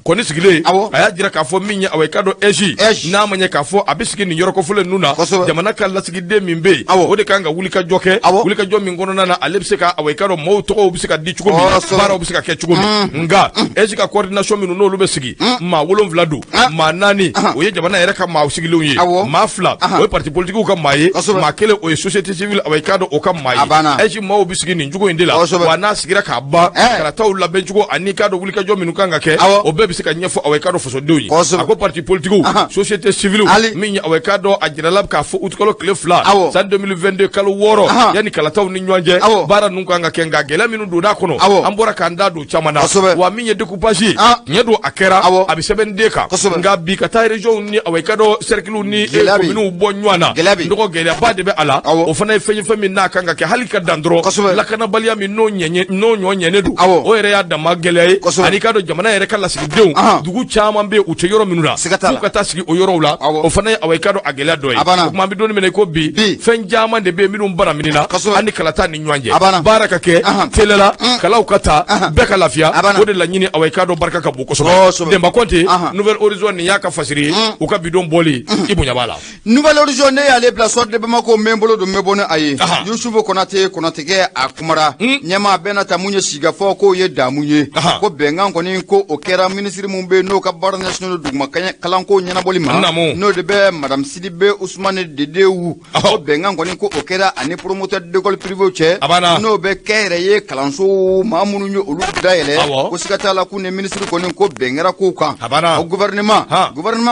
kɔni sigilen a y'a jira k'a fɔ min ye awɔ i ka dɔn eji n'a ma ɲɛ k'a fɔ a bɛ sigi nin yɔrɔ kɔfɔlen ninnu na jamana ka lasigiden min bɛ yen o de kan ka wulikajɔ kɛ wulikajɔ min kɔnɔna na ale bɛ se ka awɔ i ka dɔn maaw tɔgɔw bɛ se ka di cogo min baaraw bɛ se ka kɛ cogo min nka eji ka coordination minnu n'olu bɛ sigi maa 7 don maa 4 o ye jamana yɛrɛ ka maaw sigilenw ye maa 2 o ye parti politigiw ka maa ye maa 1 o ye société civile awɔ i ka dɔn o ka maa ye eji maaw bɛ sigi nin cogo in de la wa n'a sigira k'a ban kalataw labɛn cogo ani ka dɔn wulikajɔ minnu kan ka kɛ o bɛɛ bɛ se ka ɲɛfɔ awɔ i ka dɔn fasodenw ye a ko parti politigiw société civile min ye awɔ i ka dɔn a jirala k'a fɔ août kalo tile 2 san 2022 kalo 6 yanni kalataw ni ɲɔgɔn cɛ baara ninnu kan ka kɛ nka gɛlɛya minnu donna a kɔnɔ an bɔra k'an da don caman na wa min ye découpage tiɲɛ don a kɛra a bɛ sɛbɛnden kan nka bi ka taa région ni awɔ i ka dɔn cercle ni communes bɔ ɲɔgɔn na nɔgɔ gɛlɛyaba de bɛ a la o fana ye fɛn min n'a kan ka kɛ hali ka dan dɔrɔn lakanabaliya min n'o ɲɔ ɲɛnen don o yɛrɛ y'a dama gɛlɛya ye ani ka dɔn jamana yɛrɛ ka lasigidenw dugu caman bɛ u tɛ yɔrɔ minnu na f'u ka taa sigi o yɔrɔw la o fana ye awɔ i ka dɔn a gɛlɛya dɔ ye o tuma an bɛ don min na i ko bi fɛn caman de bɛ yen minnu bara minina an ni kalata ni ɲɔgɔn cɛ baara ka kɛ telela kalaw ka taa bɛɛ ka lafiya o de la ɲini awɔ i ka dɔn barika ka bon kosɛbɛ Demba Konte Nouvelle Horizon nin y'a ka fasiri ye u ka bidon bɔli i bonya b'a la Nouvelle Horizon ne y'ale bila sɔrɔ de Bamako n bɛ n bolo don n bɛ bɔ ni a ye Yusufu Konatɛ a kumara ɲɛmaa bɛɛ na ta mun ye sigafɔ k'o ye damu ye ko bɛnkan kɔni ko o kɛra minisiri mun bɛ n'o ka baara ɲɛsinnen don duguma kalanko ɲɛnabɔli ma n'o de bɛ madame Sidibe Ousmane Dedewu o bɛnkan kɔni ko o kɛra ani promoteur d'école privée cɛ n'o bɛ kɛ yɛrɛ ye kalanso maa minnu ye olu dayɛlɛ ko siga t'a la k'u ni minisiri kɔni ko bɛn kɛra kow kan o gouvernement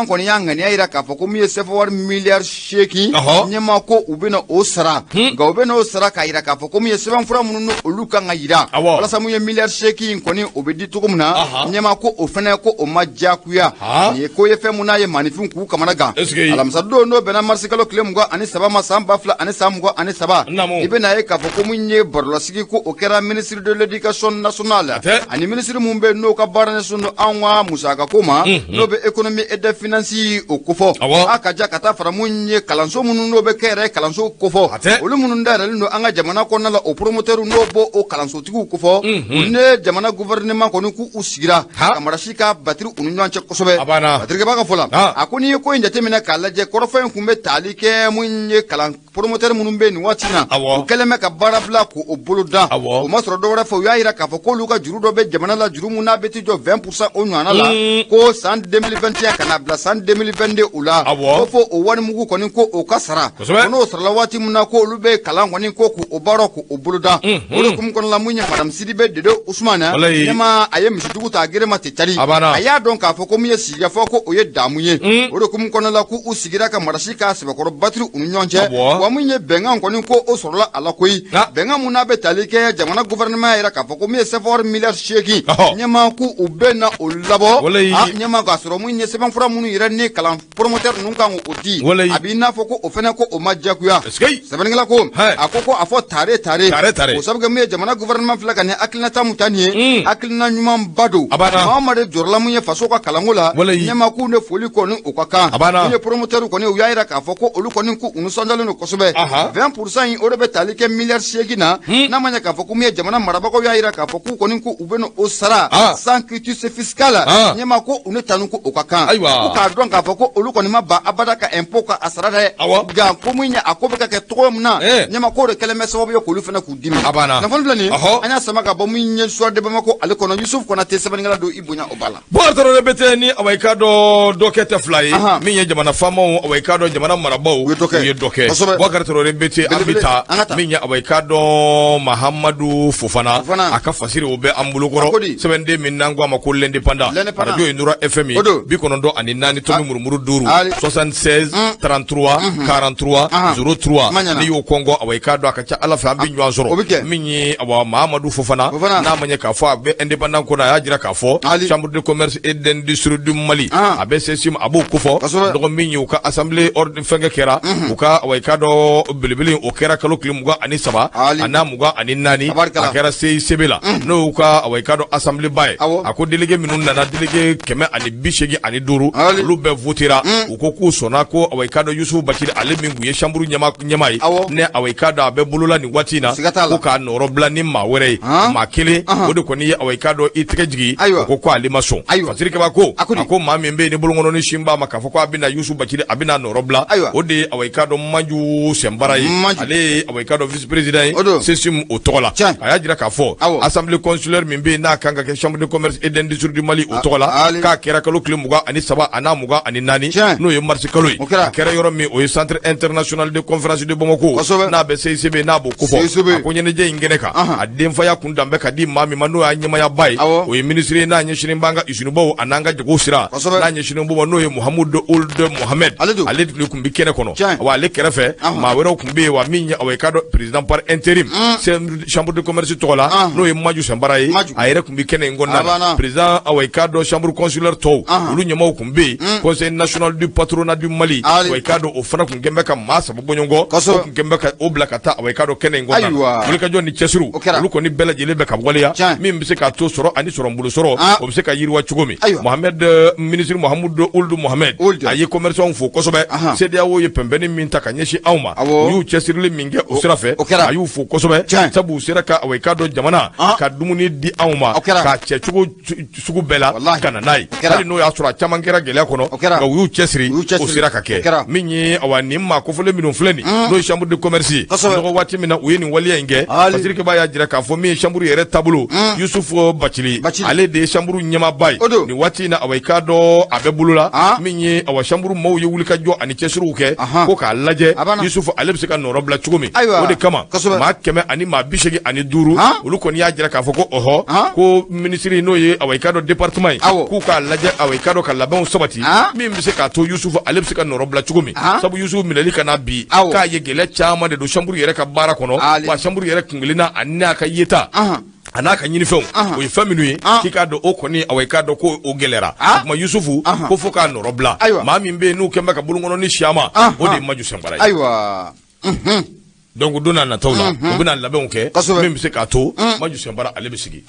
kɔni y'a ŋaniya yira k'a fɔ ko min ye CFA miliyari 8 ɲɛmaa ko u bɛna o sara nka u bɛna o sara k'a yira k'a fɔ ko min ye sɛbɛnfura minnu ni olu kan ka yira walasa mun ye miliyari 8 in kɔni o bɛ di cogo min na ɲɛmaa ko o fana ko o ma diyagoya nin ye ko ye fɛn mun n'a ye maanifin k'u kamana gan alamisa don n'o bɛnna marisi kalo tile 23 ma san 2023 i bɛna ye k'a fɔ ko mun ye barolasigi ko o kɛra ministre de l'éducation nationale ani ministre mun bɛ n'o ka baara ɲɛsinnen don anw ka musaka ko ma n'o bɛ économie et des finances o kofɔ a ka ja ka taa fara mun ye kalanso minnu n'o bɛ kɛ yɛrɛ kalanso kofɔ olu minnu dayɛlɛlen don an ka jamana kɔnɔna la o promoteur n'o bɔ o kalansotigiw kofɔ u ne jamana gouvernement kɔni k'u sigira ka marasi ka batiri u ni ɲɔgɔn cɛ kosɛbɛ batirikɛba ka fɔ la a ko n'i ye ko in jateminɛ k'a lajɛ kɔrɔfɔ in tun bɛ tali kɛ mun ye kalan promoteur minnu bɛ nin waati na u kɛlen bɛ ka baara bila k'o bolo da o ma sɔrɔ dɔwɛrɛ fɛ u y'a yira k'a fɔ k'olu ka juru dɔ bɛ jamana la juru mun n'a bɛ ti jɔ 20% o ɲɔgɔnna la ko san 2021 ka na bila san 2022 u la ko fɔ o warimugu kɔni ko o ka sara ko n'o sarala waati min na ko olu bɛ kalan kɔni ko k'o baara k'o bolo da o de kun kɔnɔ la mun ye madame Sidibe Dede Ousmane ɲɛma a ye misitigiw ta gɛrɛma tɛ cari a y'a dɔn k'a fɔ ko min ye sigikafɔ ko o ye damu ye o de kun kɔnɔ la k'u sigira ka marasi k'a sɛbɛkɔrɔ batiri u ni ɲɔgɔn cɛ wa mun ye bɛnkan kɔni ko o sɔrɔla a la koyi bɛnkan mun n'a bɛ tali kɛ jamana gouvernement yɛrɛ k'a fɔ ko min ye CFA miliyari 8 ɲɛma ko u bɛ na o labɔ ɲɛma k'a sɔrɔ mun ye sɛbɛnfura minnu yɛrɛ ni kalan promoteur ninnu kan o di a b'i n'a fɔ ko o fana ko o ma diyagoya sɛbɛnnikɛla ko a ko a fɔ tare o sabu kɛ min ye jamana gouvernement filɛ ka nin hakilinata mun ta nin ye hakilina ɲumanba don Mamadu jɔrɔla mun ye faso ka kalanko la ɲɛma k'u ne foli kɔni o ka kan mun ye promoteur kɔni u y'a yira k'a fɔ ko olu kɔni k'u nisɔndiyalen don kosɛbɛ kosɛbɛ 20% in o de bɛ tali kɛ miliyari 8 na n'a ma ɲɛ k'a fɔ ko min ye jamana marabagaw y'a jira k'a fɔ k'u kɔni ko u bɛ o sara sans quitus fiscal ɲɛma ko u ni tanu ko o ka kan ko k'a dɔn k'a fɔ ko olu kɔni ma ban abada ka impôt ka a sara dɛ nka ko min ye a ko bɛ ka kɛ cogo min na ɲɛma ko de kɛlen bɛ sababu ye k'olu fana k'u dimi nafolo filɛ nin an y'a sama ka bɔ min ye soir de Bamako ale kɔnɔ Yusuf Konate sɛbɛnnikɛla don i bonya o b'a la bon tɔrɔ bɛ tɛ ni awa i ka dɔ kɛ tɛ fila ye min ye jamana faamaw awa i ka dɔ jamana marabaw u ye dɔ kɛ Boubacar Traoré bɛ tɛ an bɛ taa min ye awa i ka dɔ Mahamadu Fofana a ka fasiri o bɛ an bolokɔrɔ sɛbɛnden min n'an ko a ma ko l'indépendant radio ye Nura FM ye 94 tomi murumuru 5 76 33 43 03 n'i y'o kɔngɔ awa i ka dɔ a ka ca Ala fɛ an bɛ ɲɔgɔn sɔrɔ min ye awa Mahamadu Fofana n'a ma ɲɛ k'a fɔ a bɛ indépendant kɔnɔ a y'a jira k'a fɔ chambre de commerce et d'industrie du Mali a bɛ CESIM a b'o kofɔ dɔgɔ min ye u ka assemblée ordre fɛnkɛ kɛra u ka awa i ka dɔ belebele o kɛra kalo tile 23 a n'a 24 a kɛra CICB la n'o y'u ka awa i ka dɔ assemblée ba ye a ko délégué minnu nana délégué 185 olu bɛɛ votera u ko k'u sɔnna ko awa i ka dɔ Yusufu Bacili ale min kun ye chambre ɲɛma ye ne awa i ka dɔ a bɛ bolola nin waati in na ko k'a nɔrɔ bila ni maa wɛrɛ ye maa kelen o de kɔni ye awa i ka dɔ i tɛgɛ jigi o ko ale ma sɔn fasirikɛba ko a ko maa min bɛ yen ni bolokɔnɔni sin b'a ma k'a fɔ ko a bɛna Yusufu Bacili a bɛna nɔrɔ bila o de ye awa i ka dɔ Manju Sɛnbara ye ale ye awa i ka dɔ vice président ye CESIM o tɔgɔ la a y'a jira k'a fɔ assemblée consulaire min bɛ yen n'a kan ka kɛ chambre de commerce et d'industrie du Mali o tɔgɔ la k'a kɛra kalo tile 23 a n'a 24 n'o ye mars kalo ye a kɛra yɔrɔ min o ye centre international de conférence de Bamako n'a bɛ CICB n'a b'o kofɔ a ko ɲɛnajɛ in kɛnɛ kan a denfaya kun dan bɛ ka di maa min ma n'o y'a ɲɛmayaba ye o ye ministre n'a ɲɛsinnen b'an ka usine baw a n'an ka jago sira n'a ɲɛsinnen b'o ma n'o ye Muhammadu Ould Mohamed ale de kun bɛ kɛnɛ kɔnɔ wa ale kɛrɛfɛ maa wɛrɛw kun bɛ yen wa min ye awa i ka dɔ président par intérim chambre de commerce tɔgɔ la n'o ye Manju Sɛnbara ye a yɛrɛ kun bɛ kɛnɛ in kɔnɔna na président awa i ka dɔ chambre consulaire tɔw olu ɲɛmaw kun bɛ yen conseil national du patronat du Mali awa i ka dɔ o fana kun kɛn bɛ ka maa saba bɔɲɔgɔn o kun kɛn bɛ ka o bila ka taa awa i ka dɔ kɛnɛ in kɔnɔna na wulikajɔ ni cɛsiriw olu kɔni bɛɛ lajɛlen bɛ ka waleya min bɛ se k'a to sɔrɔ ani sɔrɔ bolo sɔrɔ o bɛ se ka yiriwa cogo min ministre Muhammadu Ould Mohamed a ye commerçants fo kosɛbɛ CEDEAO ye pɛnpɛnni min ta ka ɲɛsin anw ma u y'u cɛsirili min kɛ o sira fɛ a y'u fo kosɛbɛ sabu u sera ka awa i ka dɔ jamana ka dumuni di anw ma k'a cɛ cogo sugu bɛɛ la ka na n'a ye hali n'o y'a sɔrɔ a caman kɛra gɛlɛya kɔnɔ nka u y'u cɛsiri o sera ka kɛ min ye awa nin maa kofɔlen minnu filɛ nin n'o ye chambre de commerce ye nɔgɔ waati min na u ye nin waleya in kɛ fasirikɛba y'a jira k'a fɔ min ye chambre yɛrɛ taabolo Yusufu Bacili ale de ye chambre ɲɛmaba ye nin waati in na awa i ka dɔ a bɛ bolo la min ye awa chambre maaw ye wulikajɔ ani cɛsiriw kɛ ko k'a lajɛ Yusufu ale bɛ se ka nɔrɔ bila cogo min o de kama maa 100 ani maa 85 olu kɔni y'a jira k'a fɔ ko ɔhɔ ko ministre n'o ye awa i ka dɔ département ye k'u k'a lajɛ awa i ka dɔ ka labɛnw sabati min bɛ se k'a to Yusufu ale bɛ se ka nɔrɔ bila cogo min sabu Yusufu minɛli ka na bi k'a ye gɛlɛya caman de don chambre yɛrɛ ka baara kɔnɔ wa chambre yɛrɛ kunkelenna ani n'a ka yeta a n'a ka ɲinifɛnw o ye fɛn minnu ye k'i k'a dɔn o kɔni awa i k'a dɔn ko o gɛlɛyara o tuma Yusufu ko fo k'a nɔrɔ bila maa min bɛ yen n'u kɛn bɛ ka bolokɔnɔni siyama o de ye Manju Sɛnbara ye donc don n'a nataw la u bɛna labɛnw kɛ min bɛ se k'a to Manju Sɛnbara ale bɛ sigi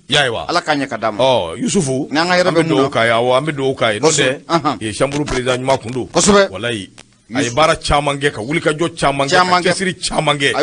y'a ye wa Ala k'a ɲɛ ka d'a ma Yusufu n'an ka yɛrɛ bɛ mun na an bɛ dugawu k'a ye n'o tɛ chambre président ɲuman kun don walayi a ye baara caman kɛ ka wulikajɔ caman kɛ ka cɛsiri caman kɛ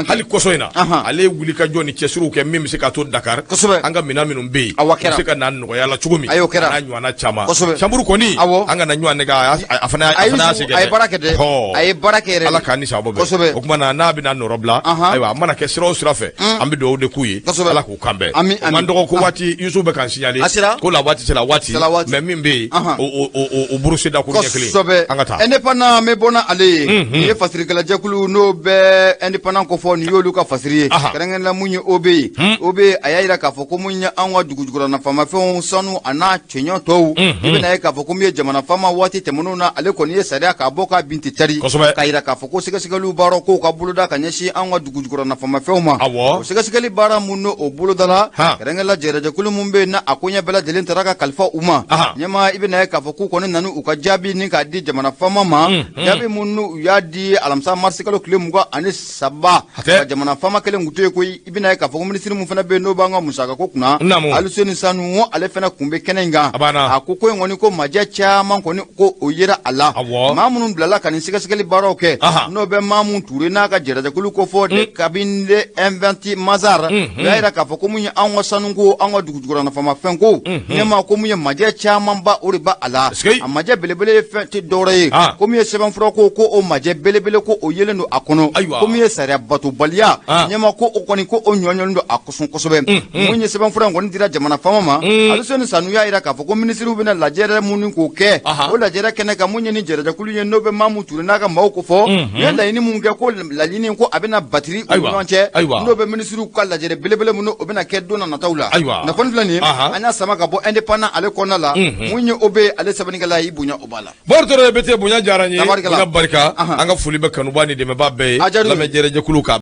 hali kɔsɔ in na ale ye wulikajɔ ni cɛsiriw kɛ min bɛ se k'a to Dakar an ka minɛn minnu bɛ yen u bɛ se ka na nɔgɔya la cogo min a n'a ɲɔgɔnna caman chambre kɔni an kana ɲɔgɔn nɛgɛ a fana y'a se kɛ a ye baara kɛ dɛ a ye baara kɛ yɛrɛ Ala k'a ni sababa bɛɛ o tuma na n'a bɛna nɔrɔ bila ayiwa a mana kɛ sira o sira fɛ an bɛ dugawu de k'u ye Ala k'u kanbɛn o man dɔgɔ ko waati Yusufu bɛ k'an signaler ko la waati c'est la waati mais min bɛ yen o burusi dakuru ɲɛ kelen an ka taa bɔna ale ye nin ye fasirikɛla jɛkulu n'o bɛ indépendant ko fɔ nin y'olu ka fasiri ye kɛrɛnkɛrɛnnenya mun ye OB a y'a jira k'a fɔ ko mun ye an ka dugujukɔrɔ nafamafɛnw sanu a n'a cɛɲɔ tɔw i bɛna ye k'a fɔ ko min ye jamana faama waati tɛmɛnenw na ale kɔni ye sariya k'a bɔ k'a bin tɛ tari k'a jira k'a fɔ ko sɛgɛsɛgɛliw baara k'o ka boloda ka ɲɛsin an ka dugujukɔrɔ nafamafɛnw ma o sɛgɛsɛgɛli baara mun n'o boloda la kɛrɛnkɛrɛnnenya jɛrɛjɛkulu mun bɛ yen na a ko ɲɛ bɛɛ lajɛlen taara ka kalifa u ma ɲɛma i bɛna ye k'a fɔ k'u kɔni nana u ka jaabi ni k'a di jamana faama ma jaabi mun y'a di alamisa marisi kalo tile 23 ka jamana fama kelen kuto ye koyi i bɛna ye k'a fɔ ko minisiri mun fana bɛ yen n'o b'an ka musaka ko kunna Aluseni Sanu ale fana kun bɛ kɛnɛ in kan a ko in kɔni ko majɛ caman kɔni ko o yera a la maa minnu bilala ka nin sɛgɛsɛgɛli baaraw kɛ n'o bɛ maa mun Ture n'a ka jɛrɛjɛkulu ko fɔ de kabini de inventi Mazar o y'a yira k'a fɔ ko mun ye an ka sanuko an ka dugujukɔrɔ nafamafɛn ko ɲɛma ko mun ye majɛ caman ba o de ba a la a majɛ belebele ye fɛn tɛ dɔwɛrɛ ye ko min ye sɛbɛnfura ko o majɛ belebele ko o yelen don a kɔnɔ ko min ye sariya batobaliya ɲɛma ko o kɔni ko o ɲɔɲɔlen don a kosɔn kosɛbɛ mun ye sɛbɛnfura in kɔni dira jamana fama ma Aluseni Sanu y'a yira k'a fɔ ko minisiriw bɛna lajɛrɛ mun k'o kɛ o lajɛrɛ kɛnɛ kan mun ye ni jɛrɛjɛkulu ye n'o bɛ maa mun Ture n'a ka maaw ko fɔ u ye laɲini mun kɛ ko laɲini ko a bɛna batiri u ɲɔgɔn cɛ n'o bɛ minisiriw ka lajɛrɛ belebele mun o bɛna kɛ don nataw la nafolo filɛ nin ye an y'a sama ka bɔ indépendant ale kɔnɔna la mun ye o bɛ ale sɛbɛnnikɛla i bonya o b'a la Bortoro bete bonya diyara n ye n ka barika an ka foli bɛ kanuba ni dɛmɛba bɛɛ ye lamɛn jɛrɛjɛkulu kan